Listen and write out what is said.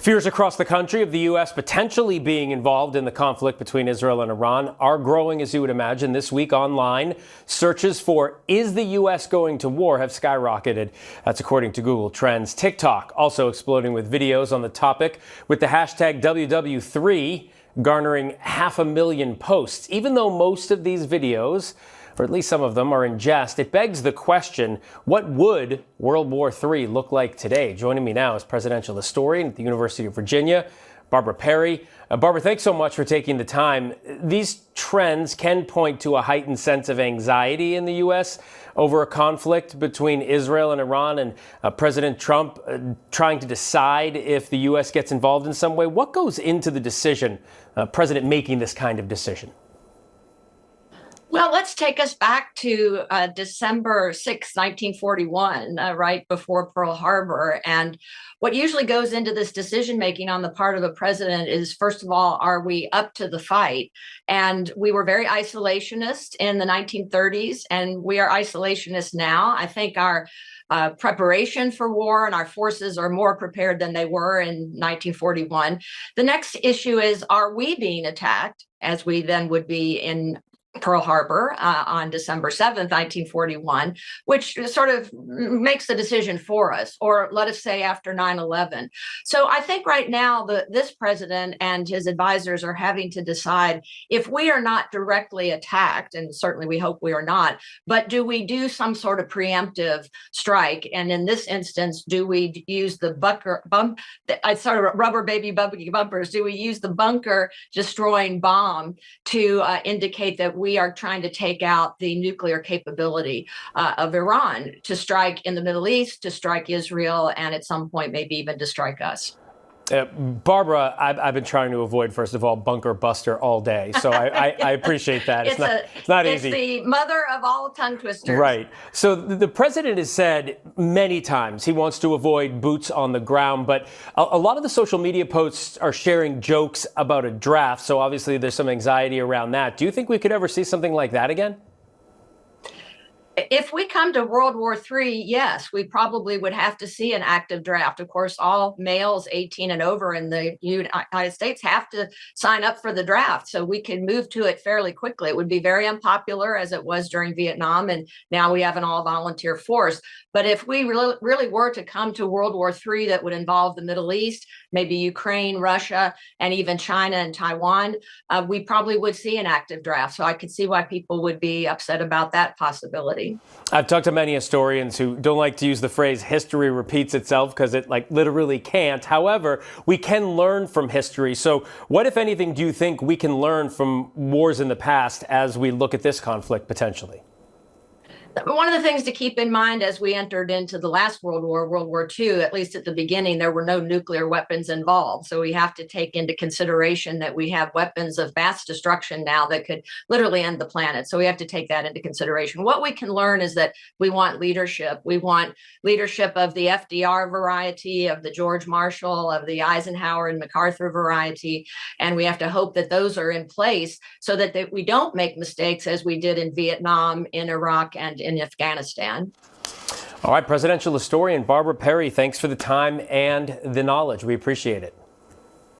Fears across the country of the U.S. potentially being involved in the conflict between Israel and Iran are growing, as you would imagine. This week online, searches for "Is the U.S. going to war?" have skyrocketed. That's according to Google Trends. TikTok also exploding with videos on the topic, with the hashtag WW3 garnering 500,000 posts. Even though most of these videos, or at least some of them, are in jest, it begs the question, what would World War III look like today? Joining me now is presidential historian at the University of Virginia, Barbara Perry. Barbara, thanks so much for taking the time. These trends can point to a heightened sense of anxiety in the U.S. over a conflict between Israel and Iran, and President Trump trying to decide if the U.S. gets involved in some way. What goes into the decision, President making this kind of decision? Well, let's take us back to December 6, 1941, right before Pearl Harbor. And what usually goes into this decision making on the part of the president is, first of all, are we up to the fight? And we were very isolationist in the 1930s, and we are isolationist now. I think our preparation for war and our forces are more prepared than they were in 1941. The next issue is, are we being attacked, as we then would be in Pearl Harbor on December 7th, 1941, which sort of makes the decision for us, or let us say after 9/11. So I think right now this president and his advisors are having to decide, if we are not directly attacked, and certainly we hope we are not, but do we do some sort of preemptive strike? And in this instance, do we use the rubber baby bumpers? Do we use the bunker destroying bomb to indicate that we are trying to take out the nuclear capability of Iran, to strike in the Middle East, to strike Israel, and at some point maybe even to strike us? Barbara, I've been trying to avoid, first of all, bunker buster all day, so I appreciate that. It's not easy. It's the mother of all tongue twisters. Right. So the president has said many times he wants to avoid boots on the ground, but a lot of the social media posts are sharing jokes about a draft, so obviously there's some anxiety around that. Do you think we could ever see something like that again? If we come to World War III, yes, we probably would have to see an active draft. Of course, all males 18 and over in the United States have to sign up for the draft, so we can move to it fairly quickly. It would be very unpopular, as it was during Vietnam, and now we have an all-volunteer force. But if we really were to come to World War III that would involve the Middle East, maybe Ukraine, Russia, and even China and Taiwan, we probably would see an active draft. So I could see why people would be upset about that possibility. I've talked to many historians who don't like to use the phrase history repeats itself, because it literally can't. However, we can learn from history. So what, if anything, do you think we can learn from wars in the past as we look at this conflict potentially? One of the things to keep in mind as we entered into the last World War, World War II, at least at the beginning, there were no nuclear weapons involved. So we have to take into consideration that we have weapons of mass destruction now that could literally end the planet. So we have to take that into consideration. What we can learn is that we want leadership. We want leadership of the FDR variety, of the George Marshall, of the Eisenhower and MacArthur variety. And we have to hope that those are in place so that we don't make mistakes as we did in Vietnam, in Iraq, and in Afghanistan. All right, presidential historian Barbara Perry, thanks for the time and the knowledge. We appreciate it.